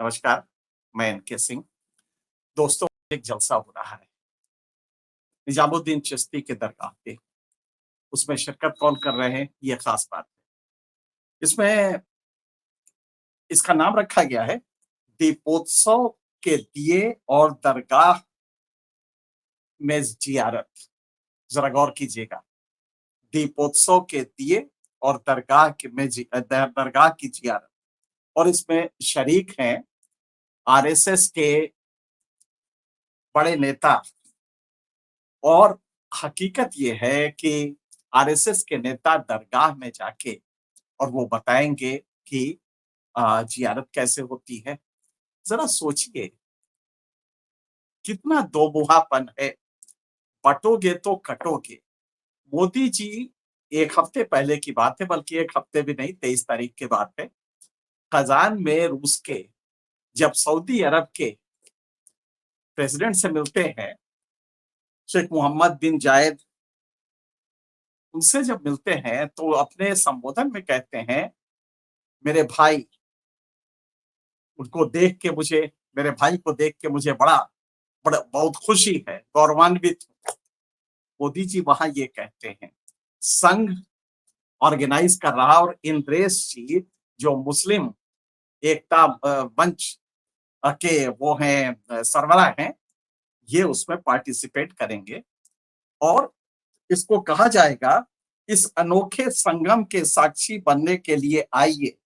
नमस्कार, मैं एनके सिंह। दोस्तों, एक जलसा हो रहा है निजामुद्दीन चिश्ती के दरगाह पे। उसमें शिरकत कौन कर रहे हैं, ये खास बात है। इसमें इसका नाम रखा गया है दीपोत्सव के दिए और दरगाह में जियारत। जरा गौर कीजिएगा, दीपोत्सव के दिए और दरगाह की जियारत। और इसमें शरीक हैं आरएसएस के बड़े नेता। और हकीकत ये है कि आरएसएस के नेता दरगाह में जाके और वो बताएंगे कि जियारत कैसे होती है। जरा सोचिए, कितना दोमुहापन है। बटोगे तो कटोगे। मोदी जी, एक हफ्ते पहले की बात है, बल्कि एक हफ्ते भी नहीं, 23 तारीख की बात है, कजान में रूस के जब सऊदी अरब के प्रेसिडेंट से मिलते हैं, शेख मोहम्मद बिन जायद, उनसे जब मिलते हैं तो अपने संबोधन में कहते हैं, मेरे भाई, उनको देख के मुझे मेरे भाई को देख के मुझे बड़ा बड़ा बहुत खुशी है, गौरवान्वित हूं। मोदी जी वहां ये कहते हैं, संघ ऑर्गेनाइज कर रहा और इंद्रेश जी जो मुस्लिम एकता मंच के वो हैं, सरबराह हैं, ये उसमें पार्टिसिपेट करेंगे। और इसको कहा जाएगा, इस अनोखे संगम के साक्षी बनने के लिए आइए,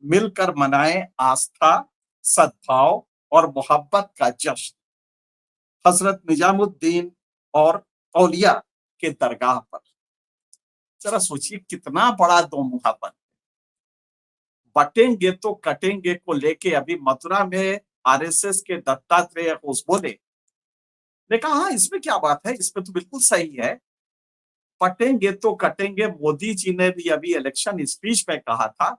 मिलकर मनाएं आस्था, सद्भाव और मोहब्बत का जश्न, हजरत निजामुद्दीन और औलिया के दरगाह पर। जरा सोचिए, कितना बड़ा दोमुहापन। बटेंगे तो कटेंगे को लेके अभी मथुरा में आरएसएस के दत्तात्रेय घोष बोले। ने कहा, हाँ, इसमें क्या बात है, इसमें तो बिल्कुल सही है। पटेंगे तो कटेंगे, मोदी जी ने भी अभी इलेक्शन स्पीच में कहा था।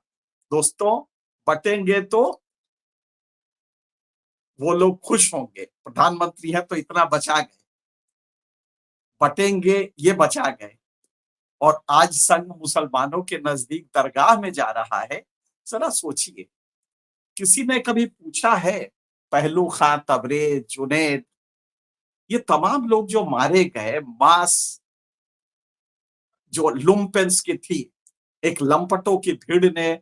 दोस्तों, बटेंगे तो वो लोग खुश होंगे, प्रधानमंत्री है तो इतना बचा गए, बटेंगे ये बचा गए। और आज संघ मुसलमानों के नजदीक दरगाह में जा रहा है। जरा सोचिए, किसी ने कभी पूछा है, पहलू खां, तबरेज, जुनैद, ये तमाम लोग जो मारे गए, मास जो लुम्पेंस की थी, एक लंपटों की भीड़ ने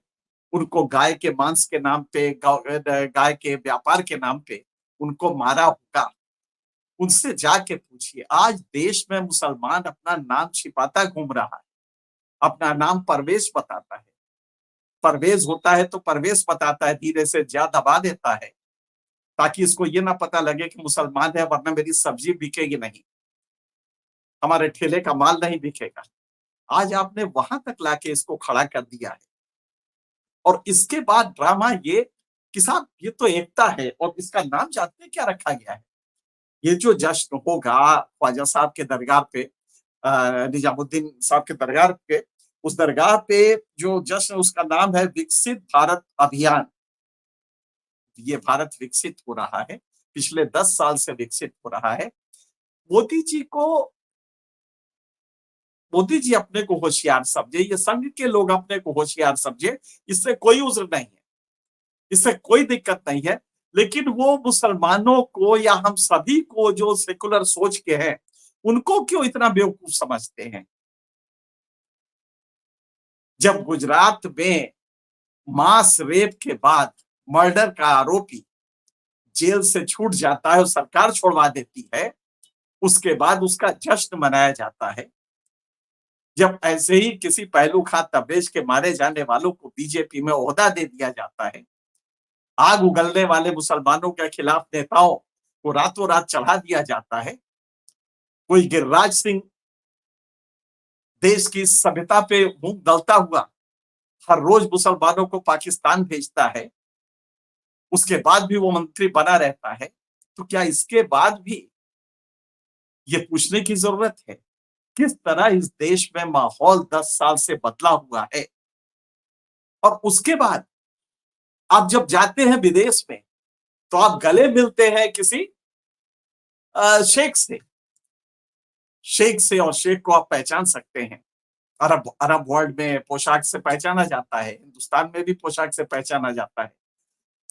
उनको गाय के मांस के नाम पे, गाय के व्यापार के नाम पे उनको मारा होगा। उनसे जाके पूछिए। आज देश में मुसलमान अपना नाम छिपाता घूम रहा है, अपना नाम परवेज बताता है। परवेज होता है तो परवेज बताता है, धीरे से जा दबा देता है ताकि इसको ये ना पता लगे कि मुसलमान है, वरना मेरी सब्जी बिकेगी नहीं, हमारे ठेले का माल नहीं बिकेगा। आज आपने वहां तक लाके इसको खड़ा कर दिया है। और इसके बाद ड्रामा ये कि साहब, ये तो एकता है। और इसका नाम जानते हैं क्या रखा गया है? ये जो जश्न होगा ख्वाजा साहब के दरगाह पे, निजामुद्दीन साहब के दरगाह पे, उस दरगाह पे जो जश्न, उसका नाम है विकसित भारत अभियान। ये भारत विकसित हो रहा है, पिछले 10 साल से विकसित हो रहा है। मोदी जी को मोदी जी अपने को होशियार समझे, ये संघ के लोग अपने को होशियार समझे, इससे कोई उज्र नहीं है, इससे कोई दिक्कत नहीं है। लेकिन वो मुसलमानों को या हम सभी को जो सेकुलर सोच के हैं, उनको क्यों इतना बेवकूफ समझते हैं? जब गुजरात में मास रेप के बाद मर्डर का आरोपी जेल से छूट जाता है और सरकार छोड़वा देती है, उसके बाद उसका जश्न मनाया जाता है। जब ऐसे ही किसी पहलू खां तबरेज के मारे जाने वालों को बीजेपी में ओहदा दे दिया जाता है, आग उगलने वाले मुसलमानों के खिलाफ नेताओं को रातों रात चढ़ा दिया जाता है, कोई गिरिराज सिंह देश की सभ्यता पे मुंह दलता हुआ हर रोज मुसलमानों को पाकिस्तान भेजता है, उसके बाद भी वो मंत्री बना रहता है, तो क्या इसके बाद भी ये पूछने की जरूरत है, किस तरह इस देश में माहौल 10 साल से बदला हुआ है? और उसके बाद आप जब जाते हैं विदेश में, तो आप गले मिलते हैं किसी शेख से। शेख से, और शेख को आप पहचान सकते हैं, अरब अरब वर्ल्ड में पोशाक से पहचाना जाता है, हिंदुस्तान में भी पोशाक से पहचाना जाता है।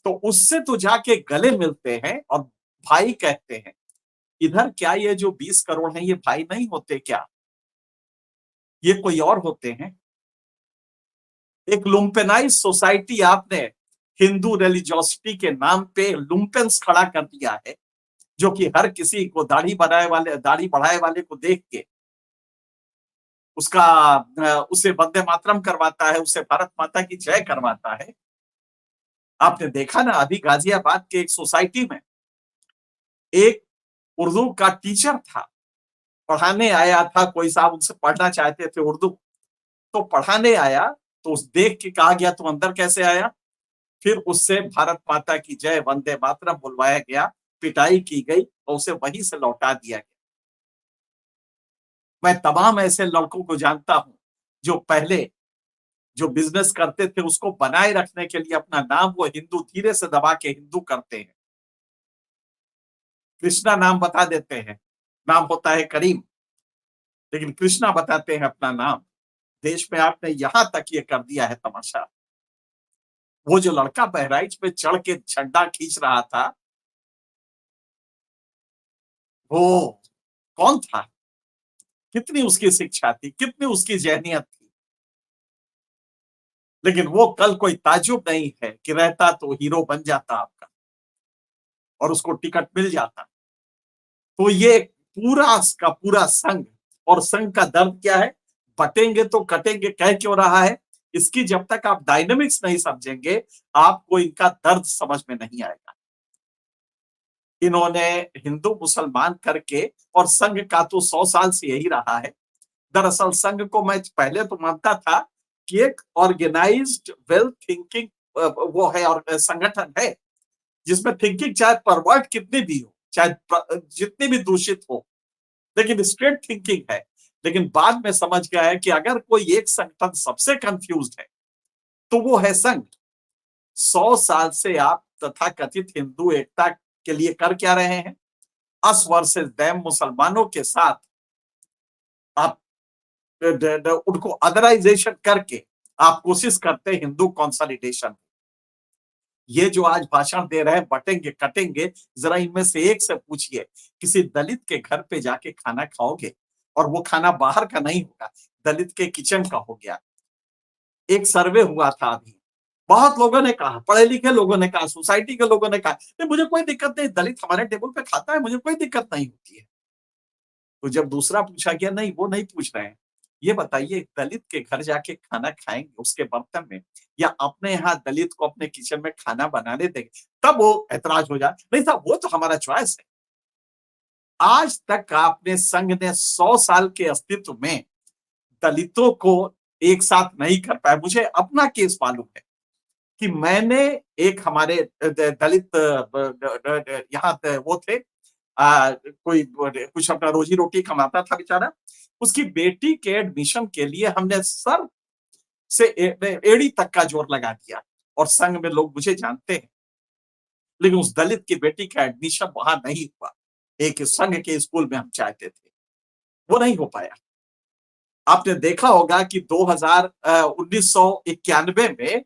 तो उससे तो जाके गले मिलते हैं और भाई कहते हैं। इधर क्या ये जो 20 करोड़ हैं ये भाई नहीं होते क्या? ये कोई और होते हैं? एक लुम्पेनाइज सोसाइटी आपने हिंदू रिलीजियोसिटी के नाम पे लुम्पेंस खड़ा कर दिया है, जो कि हर किसी को दाढ़ी बढ़ाए वाले को देख के उसका उसे वंदे मातरम करवाता है, उसे भारत माता की जय करवाता है। आपने देखा ना, अभी गाजियाबाद के एक सोसाइटी में एक उर्दू का टीचर था, पढ़ाने आया था, कोई साहब उनसे पढ़ना चाहते थे उर्दू, तो पढ़ाने आया, तो उस देख के कहा गया तुम अंदर कैसे आया? फिर उससे भारत माता की जय वंदे मातरम बुलवाया गया, पिटाई की गई और उसे वहीं से लौटा दिया गया। मैं तमाम ऐसे लड़कों को जानता हूं जो पहले जो बिजनेस करते थे उसको बनाए रखने के लिए अपना नाम वो हिंदू धीरे से दबा के हिंदू करते हैं। कृष्णा नाम बता देते हैं, नाम होता है करीम, लेकिन कृष्णा बताते हैं अपना नाम। देश में आपने यहां तक ये कर दिया है तमाशा। वो जो लड़का बहराइच पे चढ़ के झंडा खींच रहा था, वो कौन था? कितनी उसकी शिक्षा थी, कितनी उसकी जहनियत थी, लेकिन वो कल कोई ताज्जुब नहीं है कि रहता तो हीरो बन जाता आपका और उसको टिकट मिल जाता। तो ये पूरा का पूरा संघ, और संघ का दर्द क्या है? बटेंगे तो कटेंगे कह क्यों रहा है? इसकी जब तक आप डायनेमिक्स नहीं समझेंगे, आपको इनका दर्द समझ में नहीं आएगा। इन्होंने हिंदू मुसलमान करके, और संघ का तो 100 साल से यही रहा है। दरअसल संघ को मैं पहले तो मानता था कि एक ऑर्गेनाइज्ड वेल थिंकिंग वो है और संगठन है, जिसमें थिंकिंग चाहे परवर्ट कितनी भी हो, चाहे जितनी भी दूषित हो, लेकिन स्ट्रेट थिंकिंग है। लेकिन बाद में समझ गया है कि अगर कोई एक संगठन सबसे कंफ्यूज्ड है तो वो है संघ। 100 साल से आप तथाकथित हिंदू एकता के लिए कर क्या रहे हैं? अस वर्सेस दैम मुसलमानों के साथ आप उनको अदराइजेशन करके आप कोशिश करते हैं हिंदू कंसोलिडेशन। ये जो आज भाषण दे रहे हैं बटेंगे कटेंगे, जरा इनमें से एक से पूछिए, किसी दलित के घर पे जाके खाना खाओगे? और वो खाना बाहर का नहीं होगा, दलित के किचन का हो गया। एक सर्वे हुआ था अभी, बहुत लोगों ने कहा, पढ़े लिखे लोगों ने कहा, सोसाइटी के लोगों ने कहा नहीं मुझे कोई दिक्कत नहीं, दलित हमारे टेबल पे खाता है, मुझे कोई दिक्कत नहीं होती है। तो जब दूसरा पूछा गया, नहीं वो नहीं पूछ रहे हैं, ये बताइए दलित के घर जाके खाना खाएंगे उसके बर्तन में, या अपने यहाँ दलित को अपने किचन में खाना बनाने देंगे? तब वो ऐतराज हो जाए, नहीं साहब वो तो हमारा चॉइस है। आज तक आपने संघ ने 100 साल के अस्तित्व में दलितों को एक साथ नहीं कर पाया। मुझे अपना केस मालूम है कि मैंने एक हमारे दलित यहाँ वो थे, कोई कुछ अपना रोजी रोटी कमाता था बेचारा, उसकी बेटी के एडमिशन के लिए हमने सर से एड़ी तक का जोर लगा दिया, और संघ में लोग मुझे जानते हैं, लेकिन उस दलित की बेटी का एडमिशन वहां नहीं हुआ। एक संघ के स्कूल में हम चाहते थे, वो नहीं हो पाया। आपने देखा होगा कि 1991 में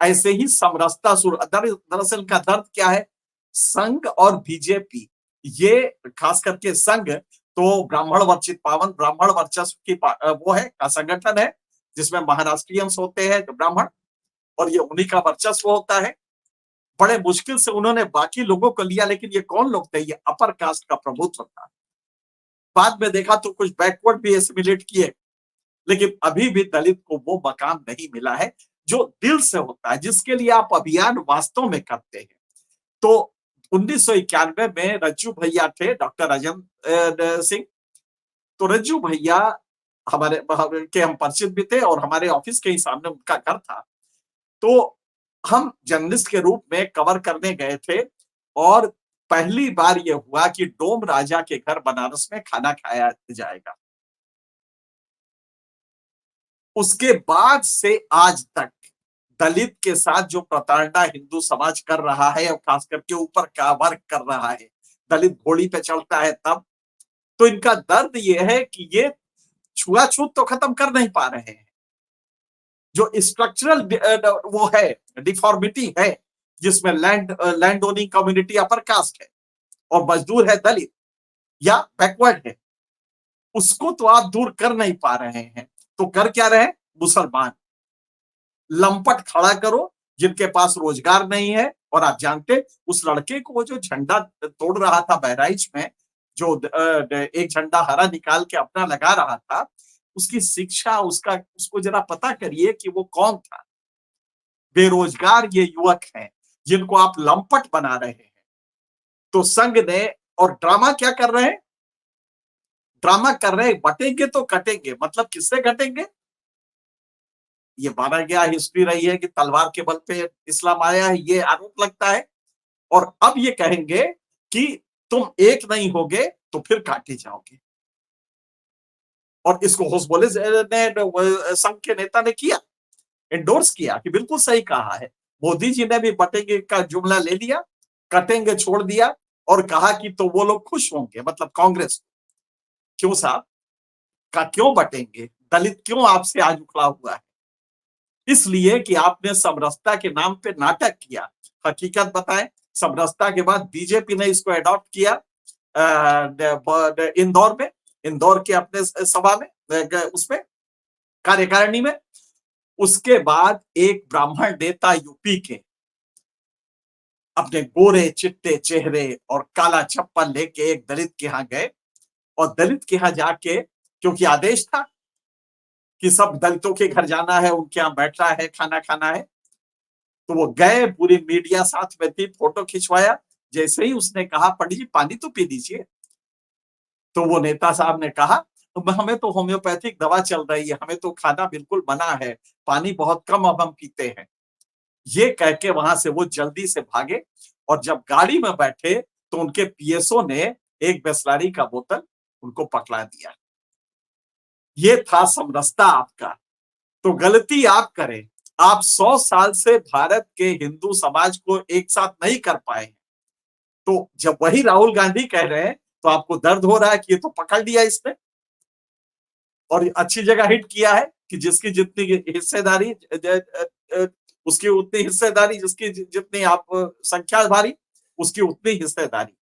ऐसे ही समरसता शुरू, दरअसल का दर्द क्या है? संघ और बीजेपी, ये खास करके संघ तो ब्राह्मण वर्चित पावन ब्राह्मण वर्चस्व की वो है का संगठन है, जिसमें महाराष्ट्रियंस होते हैं ब्राह्मण, और ये उन्हीं का वर्चस्व होता है। बड़े मुश्किल से उन्होंने बाकी लोगों को लिया, लेकिन ये कौन लोग थे? ये अपर कास्ट का प्रभुत्व था। बाद में देखा तो कुछ बैकवर्ड भी एसिमिलेट किए, लेकिन अभी भी दलित को वो मकाम नहीं मिला है जो दिल से होता है, जिसके लिए आप अभियान वास्तव में करते हैं। तो 1991 में रज्जू भैया थे, डॉक्टर राजेंद्र सिंह। तो रज्जू भैया हमारे के हम परिचित भी थे, और हमारे ऑफिस के ही सामने उनका घर था। तो हम जर्नलिस्ट के रूप में कवर करने गए थे, और पहली बार यह हुआ कि डोम राजा के घर बनारस में खाना खाया जाएगा। उसके बाद से आज तक दलित के साथ जो प्रताड़ना हिंदू समाज कर रहा है, और खास करके ऊपर का वर्ग कर रहा है, दलित घोड़ी पे चढ़ता है तब, तो इनका दर्द ये है कि ये छुआछूत तो खत्म कर नहीं पा रहे हैं। जो स्ट्रक्चरल वो है, डिफॉर्मिटी है, जिसमें land owning community upper caste है और मजदूर है दलित या बैकवर्ड है, उसको तो आप दूर कर नहीं पा रहे हैं। तो कर क्या रहे? मुसलमान लंपट खड़ा करो जिनके पास रोजगार नहीं है। और आप जानते उस लड़के को वो जो झंडा तोड़ रहा था बहराइच में, जो एक झंडा हरा निकाल के अपना लगा रहा था, उसकी शिक्षा, उसको जरा पता करिए कि वो कौन था। बेरोजगार ये युवक हैं जिनको आप लंपट बना रहे हैं। तो संघ ने, और ड्रामा क्या कर रहे हैं? ड्रामा कर रहे हैं बटेंगे तो कटेंगे, मतलब किससे कटेंगे? ये माना गया हिस्ट्री रही है कि तलवार के बल पे इस्लाम आया है, ये आरोप लगता है। और अब ये कहेंगे कि तुम एक नहीं होगे तो फिर काटे जाओगे। और इसको होसबोले ने संघ के नेता ने किया, एंडोर्स किया कि बिल्कुल सही कहा है। मोदी जी ने भी बटेंगे का जुमला ले लिया, कटेंगे छोड़ दिया और कहा कि तो वो लोग खुश होंगे, मतलब कांग्रेस। क्यों साहब? का क्यों बटेंगे? दलित क्यों आपसे आज उखड़ा हुआ है? इसलिए कि आपने समरसता के नाम पे नाटक किया। हकीकत बताएं, समरसता के बाद बीजेपी ने इसको अडॉप्ट किया इंदौर में, इंदौर के अपने सभा में, उसमें कार्यकारिणी में। उसके बाद एक ब्राह्मण नेता यूपी के अपने गोरे चिट्टे चेहरे और काला चप्पल लेके एक दलित के यहां गए, और दलित के यहां जाके, क्योंकि आदेश था कि सब दलितों के घर जाना है, उनके यहां बैठना है, खाना खाना है, तो वो गए, पूरी मीडिया साथ में थी, फोटो खिंचवाया। जैसे ही उसने कहा पंडित जी पानी तो पी लीजिए, तो वो नेता साहब ने कहा तो हमें तो होम्योपैथिक दवा चल रही है, हमें तो खाना बिल्कुल मना है, पानी बहुत कम अब हम पीते हैं। ये कह के वहां से वो जल्दी से भागे। और जब गाड़ी में बैठे तो उनके पीएसओ ने एक बिसलरी का बोतल उनको पकड़ा दिया। ये था समरसता आपका। तो गलती आप करें, आप 100 साल से भारत के हिंदू समाज को एक साथ नहीं कर पाए। तो जब वही राहुल गांधी कह रहे हैं तो आपको दर्द हो रहा है कि ये तो पकड़ लिया इसने, और अच्छी जगह हिट किया है कि जिसकी जितनी हिस्सेदारी उसकी उतनी हिस्सेदारी, जिसकी जितनी आप संख्या भारी उसकी उतनी हिस्सेदारी।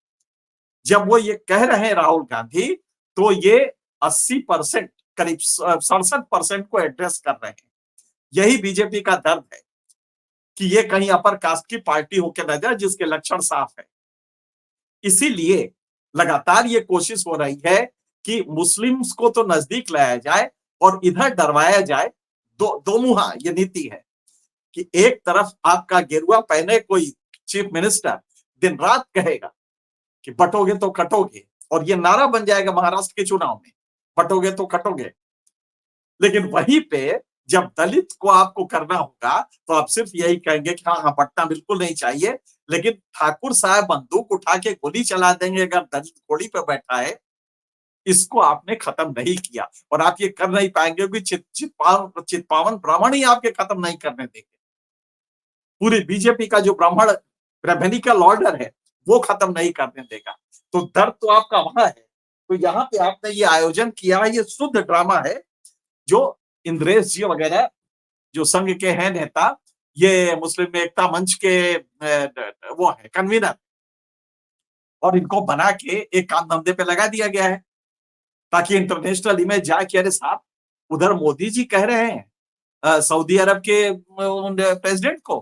जब वो ये कह रहे हैं राहुल गांधी, तो ये 80%, करीब 67% को एड्रेस कर रहे हैं। यही बीजेपी का दर्द है कि ये कहीं अपर कास्ट की पार्टी होकर न जाए, जिसके लक्षण साफ है। इसीलिए लगातार ये कोशिश हो रही है कि मुस्लिम्स को तो नजदीक लाया जाए और इधर डरवाया जाए। दो मुहा ये नीति है कि एक तरफ आपका गेरुआ पहने कोई चीफ मिनिस्टर दिन रात कहेगा कि बटोगे तो कटोगे, और ये नारा बन जाएगा महाराष्ट्र के चुनाव में, बटोगे तो कटोगे। लेकिन वहीं पे जब दलित को आपको करना होगा तो आप सिर्फ यही कहेंगे कि हाँ हाँ बटना बिल्कुल नहीं चाहिए, लेकिन ठाकुर साहब बंदूक उठा के गोली चला देंगे अगर दलित घोड़ी पे बैठा है। इसको आपने खत्म नहीं किया, और आप ये कर नहीं पाएंगे कि चितपावन ब्राह्मण ही आपके खत्म नहीं करने देंगे। पूरी बीजेपी का जो ब्राह्मण रेवेनिकल ऑर्डर है वो खत्म नहीं करने देगा। तो दर्द तो आपका वहां है। तो यहाँ पे आपने ये आयोजन किया है, ये शुद्ध ड्रामा है। जो इंद्रेश जी वगैरह जो संघ के हैं नेता, ये मुस्लिम एकता मंच के वो है कन्वीनर, और इनको बना के एक काम धंधे पे लगा दिया गया है ताकि इंटरनेशनल इमेज जाए कि अरे साहब उधर मोदी जी कह रहे हैं सऊदी अरब के प्रेसिडेंट को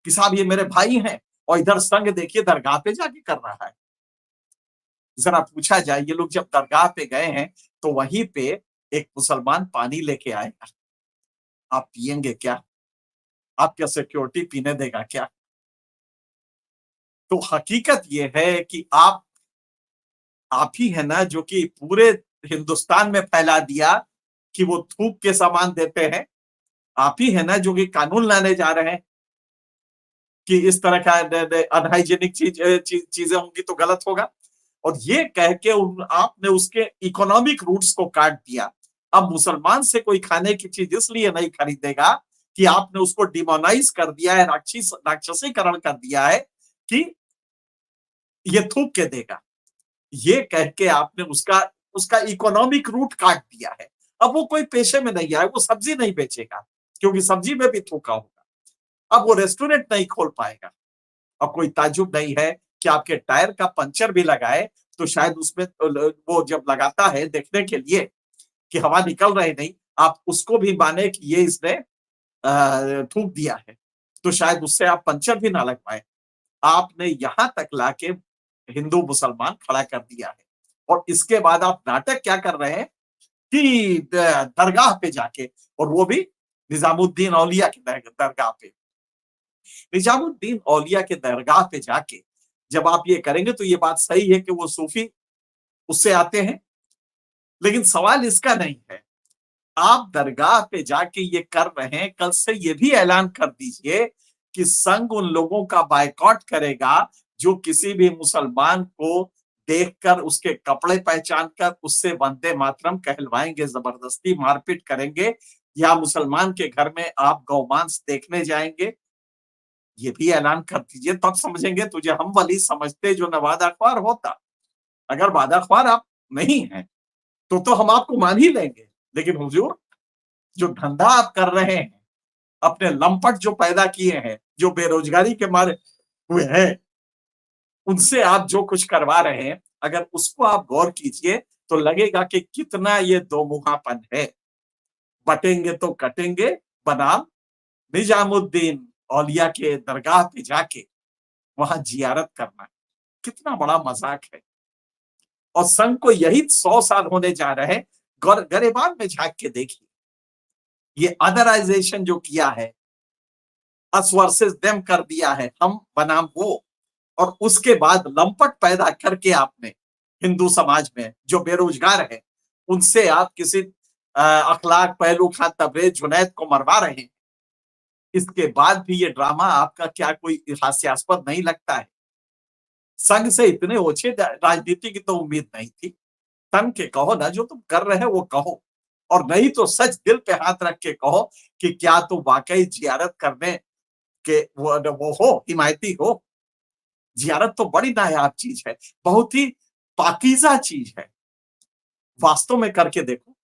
कि साहब ये मेरे भाई हैं, और इधर संघ देखिए दरगाह पे जाके कर रहा है। जरा पूछा जाए ये लोग जब दरगाह पे गए हैं तो वहीं पे एक मुसलमान पानी लेके आएगा, आप पियेंगे क्या? आपका सिक्योरिटी पीने देगा क्या? तो हकीकत ये है कि आप ही है ना जो कि पूरे हिंदुस्तान में फैला दिया कि वो थूक के सामान देते हैं। आप ही है ना जो कि कानून लाने जा रहे हैं कि इस तरह का अनहाइजेनिक चीजें होंगी तो गलत होगा। और ये कह के आपने उसके इकोनॉमिक रूट्स को काट दिया। अब मुसलमान से कोई खाने की चीज इसलिए नहीं खरीदेगा कि आपने उसको डिमोनाइज कर दिया है, राक्षसीकरण कर दिया है कि ये थूक के देगा। ये कह के आपने उसका उसका इकोनॉमिक रूट काट दिया है। अब वो कोई पेशे में नहीं आए, वो सब्जी नहीं बेचेगा क्योंकि सब्जी में भी थूका होगा। अब वो रेस्टोरेंट नहीं खोल पाएगा। और कोई ताज्जुब नहीं है कि आपके टायर का पंचर भी लगाए तो शायद उसमें वो जब लगाता है देखने के लिए कि हवा निकल रही नहीं, आप उसको भी माने कि ये इसने थूक दिया है, तो शायद उससे आप पंचर भी ना लगवाएँ। आपने यहां तक लाके हिंदू मुसलमान खड़ा कर दिया है और इसके बाद आप नाटक क्या कर रहे हैं कि दरगाह पे जाके, और वो भी निजामुद्दीन औलिया की दरगाह पे। निजामुद्दीन औलिया के दरगाह पे जाके जब आप ये करेंगे तो ये बात सही है कि वो सूफी उससे आते हैं, लेकिन सवाल इसका नहीं है। आप दरगाह पे जाके ये कर रहे हैं, कल से ये भी ऐलान कर दीजिए कि संघ उन लोगों का बायकॉट करेगा जो किसी भी मुसलमान को देखकर उसके कपड़े पहचान कर उससे वंदे मातरम कहलवाएंगे, जबरदस्ती मारपीट करेंगे, या मुसलमान के घर में आप गौमांस देखने जाएंगे। ये भी ऐलान कर दीजिए, तब समझेंगे तुझे हम वली समझते जो न वादाख्वार होता। अगर वादाख्वार आप नहीं हैं तो हम आपको मान ही लेंगे, लेकिन हुजूर जो धंधा आप कर रहे हैं, अपने लंपट जो पैदा किए हैं, जो बेरोजगारी के मारे हुए हैं, उनसे आप जो कुछ करवा रहे हैं, अगर उसको आप गौर कीजिए तो लगेगा कि कितना ये दोमुहापन है। बटेंगे तो कटेंगे बनाम निजामुद्दीन औलिया के दरगाह पे जाके वहां जियारत करना, कितना बड़ा मजाक है। और संघ को यही 100 साल होने जा रहे हैं। गरेबान में झांक के देखिए, ये अदराइजेशन जो किया है, अस वर्सेस देम कर दिया है, हम बनाम वो, और उसके बाद लंपट पैदा करके आपने हिंदू समाज में जो बेरोजगार है उनसे आप किसी अखलाक पहलू खान तबरेज जुनैद को मरवा रहे हैं। इसके बाद भी ये ड्रामा आपका क्या कोई हास्यास्पद नहीं लगता है? संघ से इतने ओछे राजनीति की तो उम्मीद नहीं थी। तन के कहो ना, जो तुम कर रहे हो वो कहो, और नहीं तो सच दिल पे हाथ रख के कहो कि क्या तुम वाकई जियारत करने के वो हो, हिमायती हो। जियारत तो बड़ी नायाब चीज है, बहुत ही पाकीज़ा चीज है, वास्तव में करके देखो।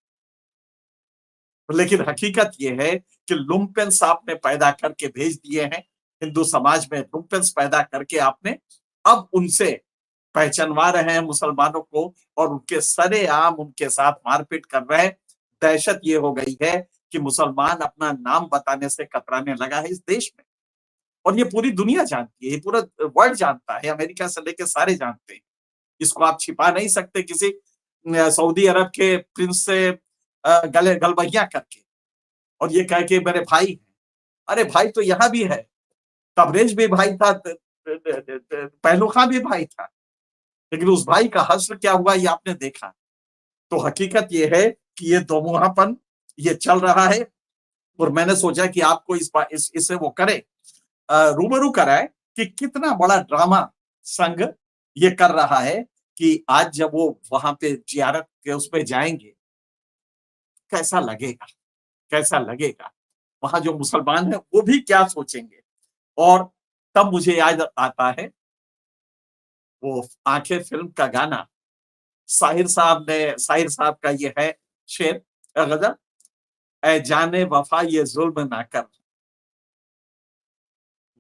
लेकिन हकीकत ये है कि लुम्पेंस आपने पैदा करके भेज दिए हैं हिंदू समाज में, लुम्पेंस पैदा करके आपने अब उनसे पहचानवा रहे हैं मुसलमानों को, और उनके सरेआम उनके साथ मारपीट कर रहे हैं। दहशत ये हो गई है कि मुसलमान अपना नाम बताने से कतराने लगा है इस देश में, और ये पूरी दुनिया जानती है, ये पूरा वर्ल्ड जानता है, अमेरिका से लेकर सारे जानते हैं। इसको आप छिपा नहीं सकते किसी सऊदी अरब के प्रिंस से गले गलबैया करके, और ये कह के मेरे भाई हैं। अरे भाई तो यहाँ भी है, तबरेज भी भाई था, पहलू खां भी भाई था, लेकिन उस भाई का हश्र क्या हुआ ये आपने देखा। तो हकीकत ये है कि ये दोमुहापन ये चल रहा है, और मैंने सोचा कि आपको इससे वो करे, रूबरू कराए कि कितना बड़ा ड्रामा संघ ये कर रहा है, कि आज जब वो वहां पे जियारत के उस पे जाएंगे, कैसा लगेगा, कैसा लगेगा, वहां जो मुसलमान है वो भी क्या सोचेंगे। और तब मुझे याद आता है वो आंखें फिल्म का गाना, साहिर साहब का ये है शेर, गजल, ए जाने वफा ये जुल्म ना कर,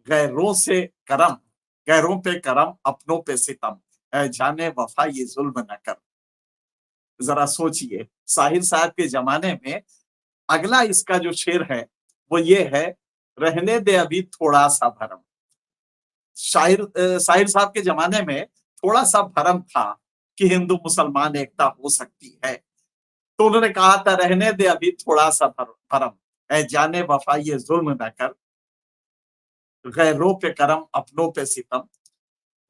गैरों से करम, गैरों पे करम अपनों पे सितम, ए जाने वफा ये जुल्म ना कर। जरा सोचिए, साहिर साहब के जमाने में अगला इसका जो शेर है वो ये है, रहने दे अभी थोड़ा सा भरम। साहिर साहब के जमाने में थोड़ा सा भरम था कि हिंदू मुसलमान एकता हो सकती है, तो उन्होंने कहा था रहने दे अभी थोड़ा सा भरम, ऐ जाने वफा ये जुल्म न कर, गैरों पे करम अपनों पे सितम।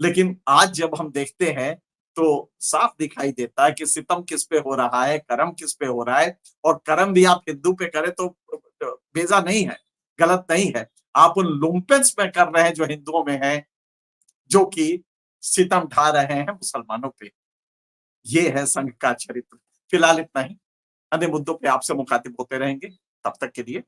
लेकिन आज जब हम देखते हैं तो साफ दिखाई देता है कि सितम किस पे हो रहा है, करम किस पे हो रहा है। और करम भी आप हिंदू पे करें तो बेजा नहीं है, गलत नहीं है, आप उन लुम्पेंस में कर रहे हैं जो हिंदुओं में है, जो कि सितम ढा रहे हैं मुसलमानों पे। ये है संघ का चरित्र। फिलहाल इतना ही, अन्य मुद्दों पे आपसे मुखातिब होते रहेंगे, तब तक के लिए